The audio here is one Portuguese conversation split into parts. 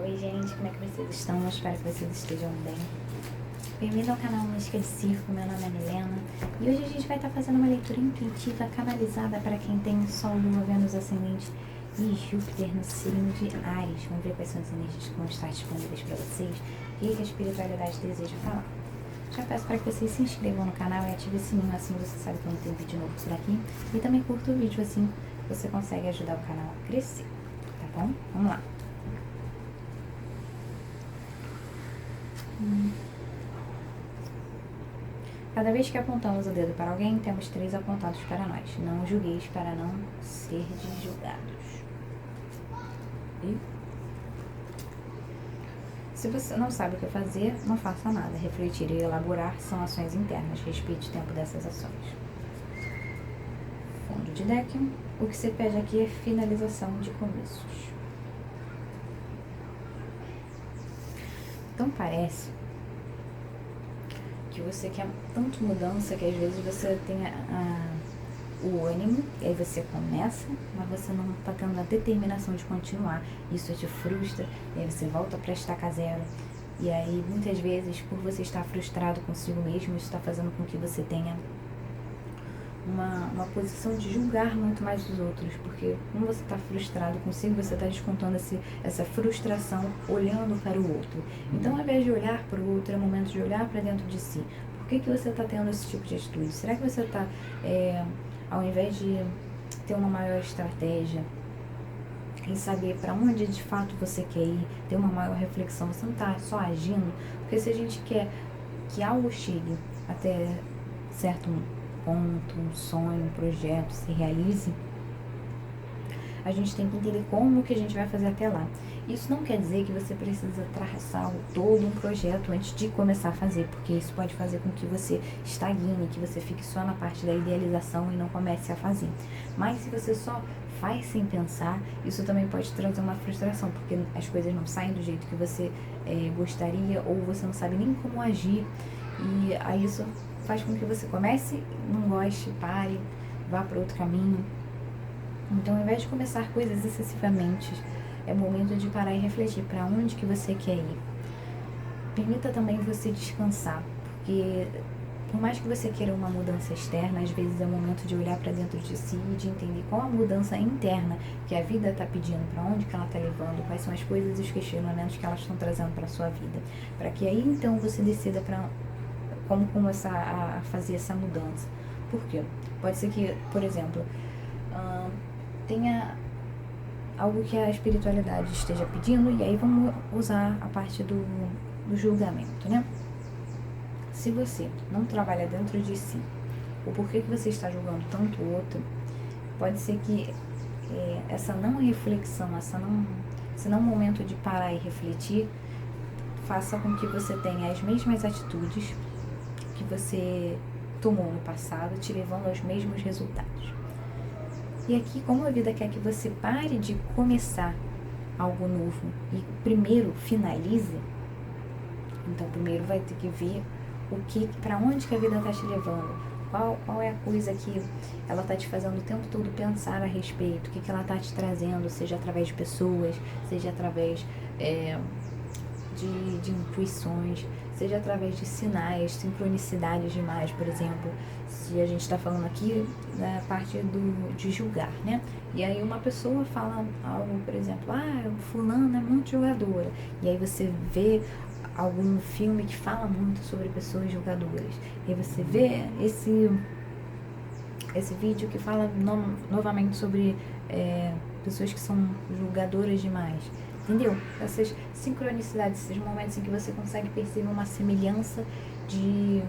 Oi gente, como é que vocês estão? Eu espero que vocês estejam bem. Bem-vindo ao canal Mística de Circo, meu nome é Milena e hoje a gente vai estar fazendo uma leitura intuitiva canalizada para quem tem Sol, Lua, Vênus, Ascendente e Júpiter no signo de Áries. Vamos ver quais são as energias que vão estar disponíveis para vocês e o que a espiritualidade deseja falar. Já peço para que vocês se inscrevam no canal e ativem o sininho, assim você sabe quando tem vídeo novo por aqui. E também curta o vídeo, assim você consegue ajudar o canal a crescer, tá bom? Vamos lá. Cada vez que apontamos o dedo para alguém, temos 3 apontados para nós. Não julgueis para não ser julgados. E se você não sabe o que fazer, não faça nada. Refletir e elaborar são ações internas. Respeite o tempo dessas ações. Fundo de deck. O que se pede aqui é finalização de começos. Então parece que você quer tanto mudança que às vezes você tem o ânimo, e aí você começa, mas você não está tendo a determinação de continuar. Isso te frustra, e aí você volta para estaca zero. E aí muitas vezes, por você estar frustrado consigo mesmo, isso está fazendo com que você tenha uma posição de julgar muito mais os outros, porque como você está frustrado consigo, você está descontando essa frustração olhando para o outro. Então, ao invés de olhar para o outro, é momento de olhar para dentro de si. Por que você está tendo esse tipo de atitude? Será que você está, ao invés de ter uma maior estratégia em saber para onde de fato você quer ir, ter uma maior reflexão, você não está só agindo? Porque se a gente quer que algo chegue até certo ponto, um sonho, um projeto se realize, a gente tem que entender como que a gente vai fazer até lá. Isso não quer dizer que você precisa traçar todo um projeto antes de começar a fazer, porque isso pode fazer com que você estagne, que você fique só na parte da idealização e não comece a fazer. Mas se você só faz sem pensar, isso também pode trazer uma frustração, porque as coisas não saem do jeito que você gostaria, ou você não sabe nem como agir, e aí isso faz com que você comece, não goste, pare, vá para outro caminho. Então, ao invés de começar coisas excessivamente, é momento de parar e refletir para onde que você quer ir. Permita também você descansar, porque por mais que você queira uma mudança externa, às vezes é momento de olhar para dentro de si e de entender qual a mudança interna que a vida está pedindo, para onde que ela está levando, quais são as coisas e os questionamentos que elas estão trazendo para a sua vida, para que aí então você decida para como começar a fazer essa mudança. Por quê? Pode ser que, por exemplo, tenha algo que a espiritualidade esteja pedindo, e aí vamos usar a parte do julgamento, né? Se você não trabalha dentro de si, o porquê que você está julgando tanto o outro, pode ser que essa não reflexão, esse não momento de parar e refletir, faça com que você tenha as mesmas atitudes que você tomou no passado, te levando aos mesmos resultados. E aqui, como a vida quer que você pare de começar algo novo e primeiro finalize, então primeiro vai ter que ver para onde que a vida está te levando, qual é a coisa que ela está te fazendo o tempo todo pensar a respeito, o que ela está te trazendo, seja através de pessoas, seja através de intuições, seja através de sinais, sincronicidades demais, por exemplo, se a gente está falando aqui da parte de julgar, né? E aí uma pessoa fala algo, por exemplo, fulano é muito julgadora, e aí você vê algum filme que fala muito sobre pessoas julgadoras, e aí você vê esse vídeo que fala novamente sobre pessoas que são julgadoras demais. Entendeu? Essas sincronicidades, esses momentos em que você consegue perceber uma semelhança de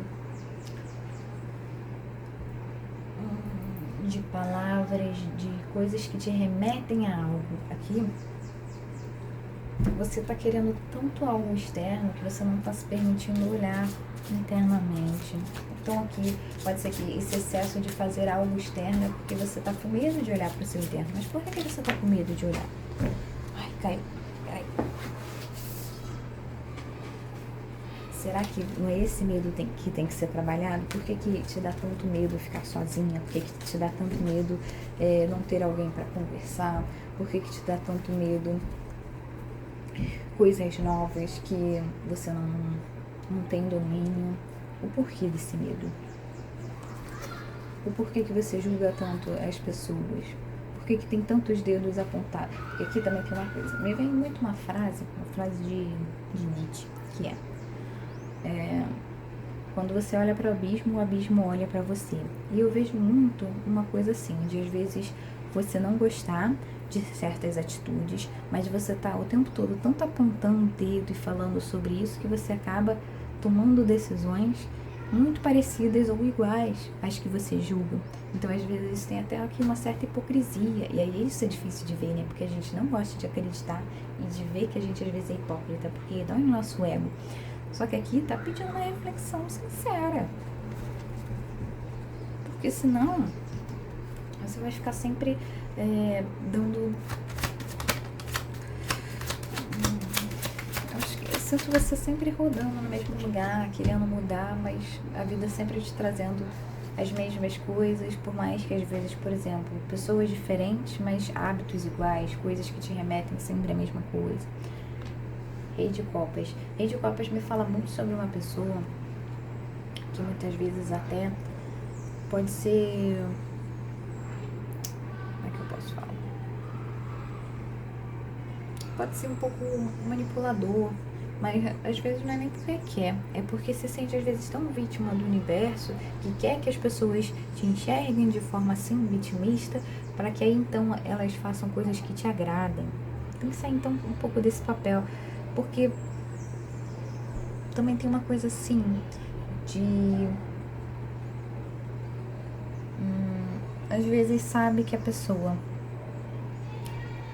palavras, de coisas que te remetem a algo. Aqui, você está querendo tanto algo externo que você não está se permitindo olhar internamente. Então aqui, pode ser que esse excesso de fazer algo externo é porque você está com medo de olhar para o seu interno. Mas por que você está com medo de olhar? Ai, caiu. Será que não é esse medo que tem que ser trabalhado? Por que te dá tanto medo ficar sozinha? Por que te dá tanto medo não ter alguém para conversar? Por que te dá tanto medo coisas novas que você não tem domínio. O porquê desse medo? O porquê que você julga tanto as pessoas? Por que tem tantos dedos apontados? Porque aqui também tem uma coisa. Me vem muito uma frase de Nietzsche, que quando você olha para o abismo olha para você. E eu vejo muito uma coisa assim, de às vezes você não gostar de certas atitudes, mas você tá o tempo todo tanto apontando o dedo e falando sobre isso que você acaba tomando decisões muito parecidas ou iguais às que você julga. Então, às vezes, tem até aqui uma certa hipocrisia. E aí isso é difícil de ver, né? Porque a gente não gosta de acreditar e de ver que a gente, às vezes, é hipócrita, porque dói no nosso ego. Só que aqui tá pedindo uma reflexão sincera. Porque senão, você vai ficar sempre dando... Eu sinto você sempre rodando no mesmo lugar, querendo mudar, mas a vida sempre te trazendo as mesmas coisas, por mais que às vezes, por exemplo, pessoas diferentes, mas hábitos iguais, coisas que te remetem sempre à mesma coisa. Rei de Copas. Rei de Copas me fala muito sobre uma pessoa que muitas vezes até pode ser... Como é que eu posso falar? Pode ser um pouco manipulador, mas às vezes não é nem porque quer, é porque se sente às vezes tão vítima do universo que quer que as pessoas te enxerguem de forma assim vitimista, para que aí então elas façam coisas que te agradem. Tem que sair então um pouco desse papel, porque também tem uma coisa assim de às vezes sabe que a pessoa,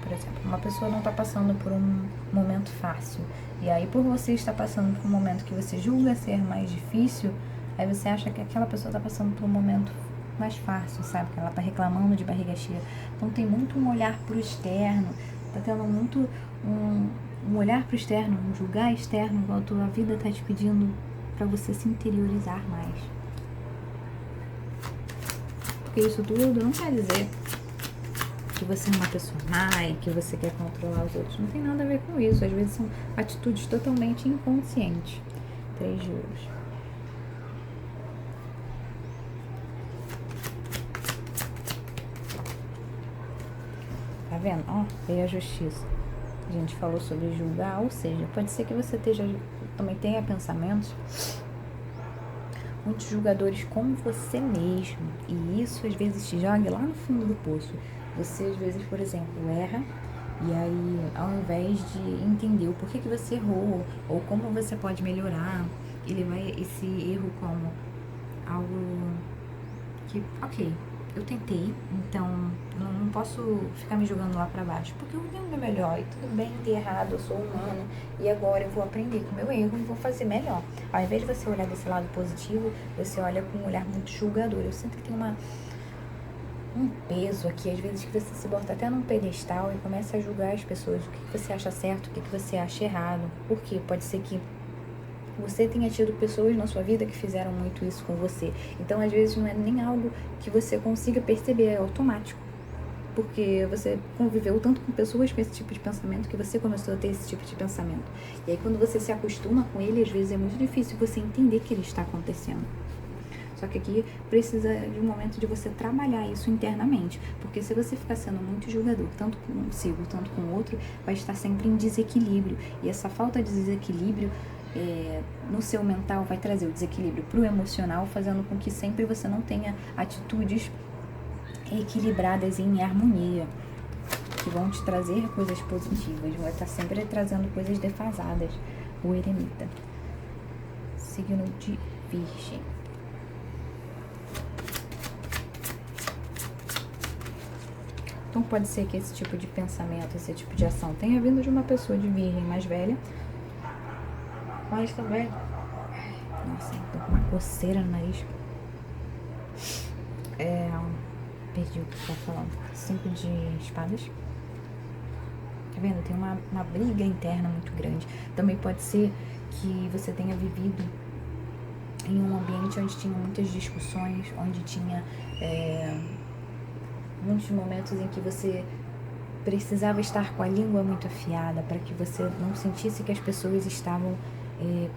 por exemplo, uma pessoa não está passando por um momento fácil. E aí, por você estar passando por um momento que você julga ser mais difícil, aí você acha que aquela pessoa está passando por um momento mais fácil, sabe? Que ela está reclamando de barriga cheia. Então, tem muito um olhar para o externo. Está tendo muito um olhar para o externo, um julgar externo, enquanto a vida está te pedindo para você se interiorizar mais. Porque isso tudo não quer dizer que você é uma pessoa má e que você quer controlar os outros. Não tem nada a ver com isso. Às vezes são atitudes totalmente inconscientes. 3 de ouros. Tá vendo? Ó, veio a justiça. A gente falou sobre julgar, ou seja, pode ser que você também tenha pensamentos muitos julgadores com você mesmo. E isso às vezes te joga lá no fundo do poço. Você às vezes, por exemplo, erra e aí ao invés de entender o porquê que você errou ou como você pode melhorar, ele vai esse erro como algo que, ok, eu tentei, então não posso ficar me jogando lá pra baixo, porque eu tenho meu melhor, e tudo bem ter errado, eu sou humano, e agora eu vou aprender com o meu erro e vou fazer melhor. Ao invés de você olhar desse lado positivo, você olha com um olhar muito julgador. Eu sinto que tem um peso aqui, às vezes, que você se bota até num pedestal e começa a julgar as pessoas, o que você acha certo, o que você acha errado. Por quê? Pode ser que você tenha tido pessoas na sua vida que fizeram muito isso com você. Então, às vezes, não é nem algo que você consiga perceber, é automático. Porque você conviveu tanto com pessoas com esse tipo de pensamento que você começou a ter esse tipo de pensamento. E aí, quando você se acostuma com ele, às vezes é muito difícil você entender que ele está acontecendo. Só que aqui precisa de um momento de você trabalhar isso internamente. Porque se você ficar sendo muito julgador, tanto consigo, tanto com o outro, vai estar sempre em desequilíbrio. E essa falta de desequilíbrio no seu mental vai trazer o desequilíbrio para o emocional, fazendo com que sempre você não tenha atitudes equilibradas e em harmonia, que vão te trazer coisas positivas, vai estar sempre trazendo coisas defasadas. O eremita, signo de Virgem. Então pode ser que esse tipo de pensamento, esse tipo de ação tenha vindo de uma pessoa de Virgem mais velha, mas também... Nossa, tô com uma coceira no nariz. Perdi o que eu tava falando. 5 de espadas. Tá vendo? Tem uma briga interna muito grande. Também pode ser que você tenha vivido em um ambiente onde tinha muitas discussões, onde tinha muitos momentos em que você precisava estar com a língua muito afiada para que você não sentisse que as pessoas estavam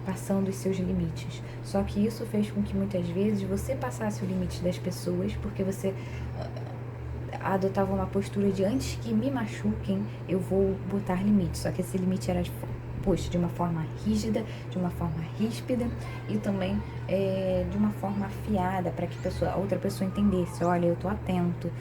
passando os seus limites. Só que isso fez com que muitas vezes você passasse o limite das pessoas, porque você adotava uma postura de antes que me machuquem, eu vou botar limite. Só que esse limite era posto de uma forma rígida, de uma forma ríspida e também de uma forma afiada para que a outra pessoa entendesse, olha, eu tô atento.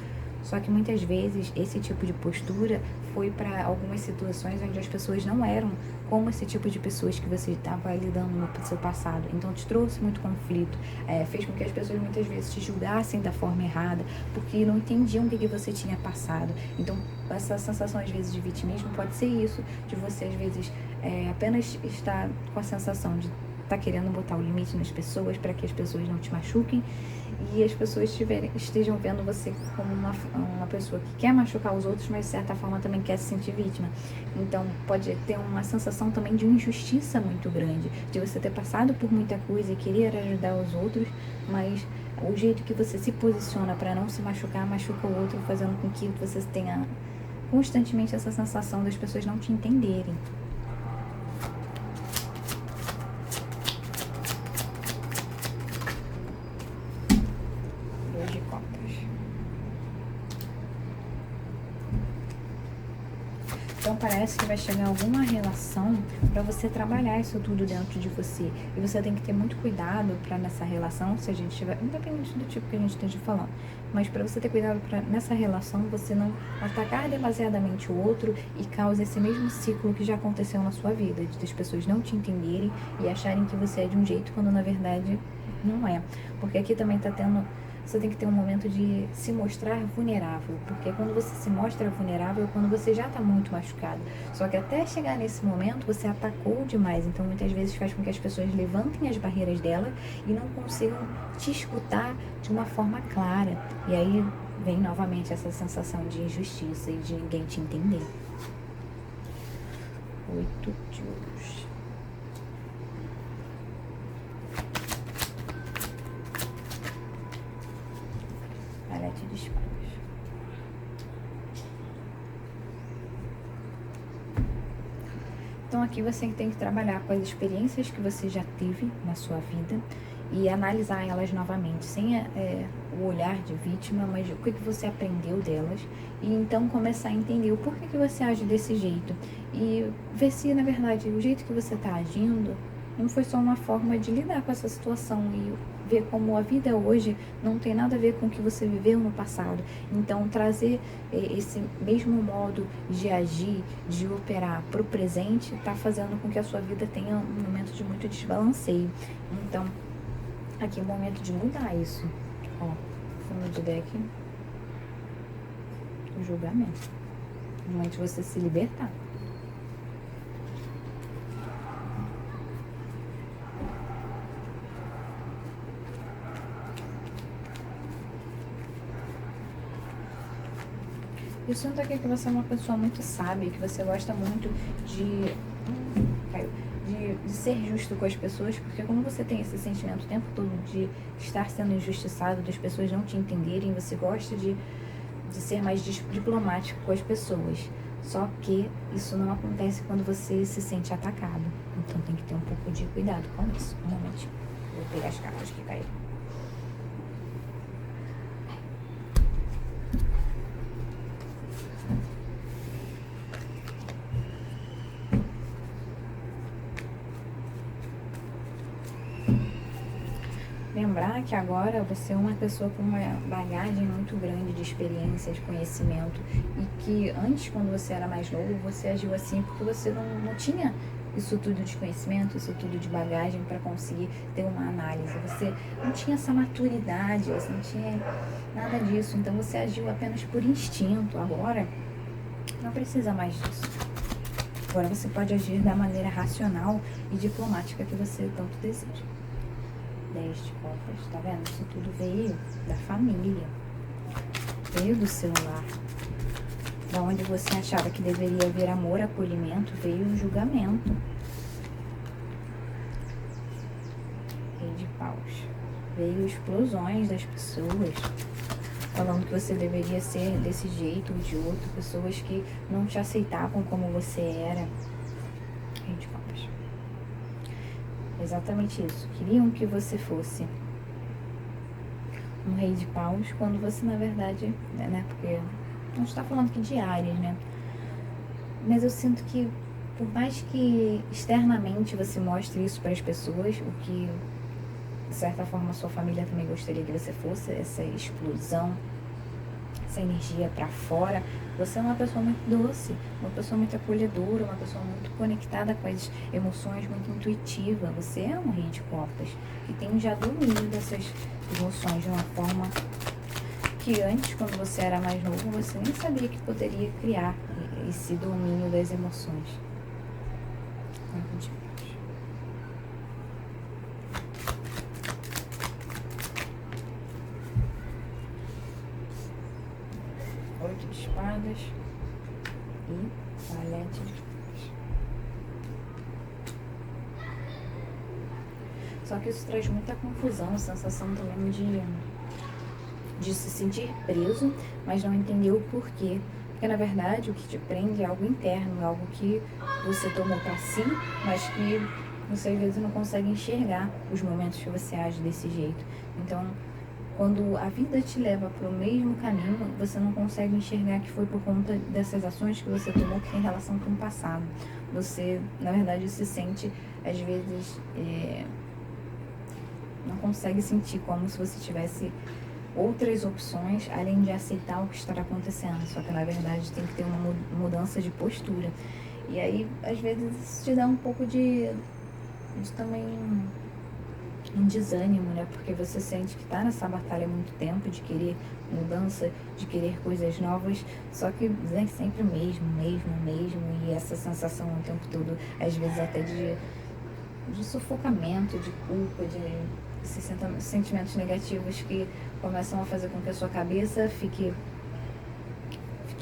Só que muitas vezes esse tipo de postura foi para algumas situações onde as pessoas não eram como esse tipo de pessoas que você estava lidando no seu passado. Então te trouxe muito conflito, fez com que as pessoas muitas vezes te julgassem da forma errada, porque não entendiam o que você tinha passado. Então essa sensação às vezes de vitimismo pode ser isso, de você às vezes apenas estar com a sensação de estar querendo botar o limite nas pessoas para que as pessoas não te machuquem e as pessoas estejam vendo você como uma pessoa que quer machucar os outros, mas de certa forma também quer se sentir vítima. Então pode ter uma sensação também de injustiça muito grande, de você ter passado por muita coisa e querer ajudar os outros, mas o jeito que você se posiciona para não se machucar, machuca o outro, fazendo com que você tenha constantemente essa sensação das pessoas não te entenderem. Então parece que vai chegar alguma relação para você trabalhar isso tudo dentro de você. E você tem que ter muito cuidado para nessa relação, se a gente tiver, independente do tipo que a gente esteja falando, mas para você ter cuidado para nessa relação você não atacar demasiadamente o outro e causa esse mesmo ciclo que já aconteceu na sua vida, de as pessoas não te entenderem e acharem que você é de um jeito quando na verdade não é. Porque aqui também tá tendo... Você tem que ter um momento de se mostrar vulnerável, porque quando você se mostra vulnerável é quando você já está muito machucado. Só que até chegar nesse momento você atacou demais, então muitas vezes faz com que as pessoas levantem as barreiras dela e não consigam te escutar de uma forma clara. E aí vem novamente essa sensação de injustiça e de ninguém te entender. 8 de ouros. De espadas. Então aqui você tem que trabalhar com as experiências que você já teve na sua vida e analisar elas novamente, sem o olhar de vítima, mas o que você aprendeu delas, e então começar a entender o porquê que você age desse jeito e ver se na verdade o jeito que você está agindo não foi só uma forma de lidar com essa situação e ver como a vida hoje não tem nada a ver com o que você viveu no passado. Então, trazer esse mesmo modo de agir, de operar para o presente, está fazendo com que a sua vida tenha um momento de muito desbalanceio. Então, aqui é o momento de mudar isso. Ó, fundo de deck, o julgamento. É o momento de você se libertar. Eu sinto aqui que você é uma pessoa muito sábia, que você gosta muito de ser justo com as pessoas, porque como você tem esse sentimento o tempo todo de estar sendo injustiçado, das pessoas não te entenderem, você gosta de ser mais diplomático com as pessoas. Só que isso não acontece quando você se sente atacado. Então tem que ter um pouco de cuidado com isso. Um momento, vou pegar as cartas que caíram. Lembrar que agora você é uma pessoa com uma bagagem muito grande de experiência, de conhecimento, e que antes, quando você era mais novo, você agiu assim porque você não tinha isso tudo de conhecimento, isso tudo de bagagem para conseguir ter uma análise. Você não tinha essa maturidade, você não tinha nada disso, então você agiu apenas por instinto. Agora, não precisa mais disso. Agora você pode agir da maneira racional e diplomática que você tanto deseja. 10 de copas, tá vendo? Isso tudo veio da família, veio do seu lar. Da onde você achava que deveria haver amor, acolhimento, veio o julgamento. Rei de paus. Veio explosões das pessoas. falando que você deveria ser desse jeito ou de outro, pessoas que não te aceitavam como você era. Rei de Copas. Exatamente isso. Queriam que você fosse um rei de paus, quando você, na verdade, né, porque a gente está falando aqui de Áries, né? Mas eu sinto que, por mais que externamente você mostre isso para as pessoas, o que, de certa forma, a sua família também gostaria que você fosse, essa explosão, essa energia para fora, você é uma pessoa muito doce, uma pessoa muito acolhedora, uma pessoa muito conectada com as emoções, muito intuitiva. Você é um rei de copas que tem já domínio dessas emoções de uma forma que antes, quando você era mais novo, você nem sabia que poderia criar esse domínio das emoções. Oito de espadas e valete de espadas. Só que isso traz muita confusão, sensação também de se sentir preso, mas não entender o porquê. Porque, na verdade, o que te prende é algo interno, algo que você tomou para si, mas que você, às vezes, não consegue enxergar os momentos que você age desse jeito. Então, quando a vida te leva para o mesmo caminho, você não consegue enxergar que foi por conta dessas ações que você tomou que tem relação com o passado. Você, na verdade, se sente, às vezes, não consegue sentir como se você tivesse outras opções além de aceitar o que está acontecendo. Só que, na verdade, tem que ter uma mudança de postura. E aí, às vezes, isso te dá um pouco de também um desânimo, né? Porque você sente que tá nessa batalha há muito tempo, de querer mudança, de querer coisas novas, só que vem sempre o mesmo, e essa sensação o tempo todo, às vezes até de sufocamento, de culpa, de esses sentimentos negativos que começam a fazer com que a sua cabeça fique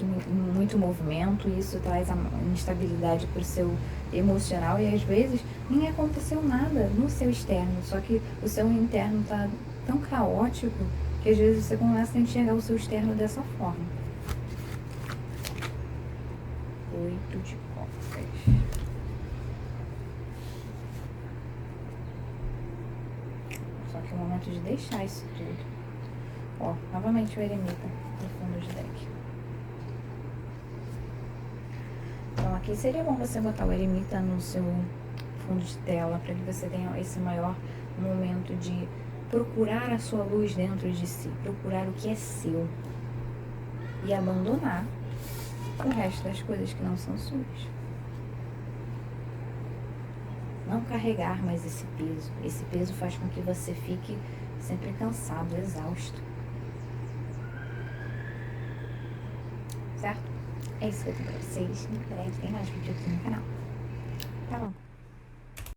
em muito movimento, e isso traz a instabilidade para o seu emocional, e às vezes nem aconteceu nada no seu externo, só que o seu interno está tão caótico que às vezes você começa a enxergar o seu externo dessa forma. 8 de copas. Só que é o momento de deixar isso tudo. Ó, novamente o eremita no fundo de deck. Então aqui seria bom você botar o eremita no seu fundo de tela, para que você tenha esse maior momento de procurar a sua luz dentro de si, procurar o que é seu e abandonar o resto das coisas que não são suas. Não carregar mais esse peso. Esse peso faz com que você fique sempre cansado, exausto. Certo? É isso que eu tenho pra vocês. Em breve tem mais vídeo aqui no canal. Tá bom.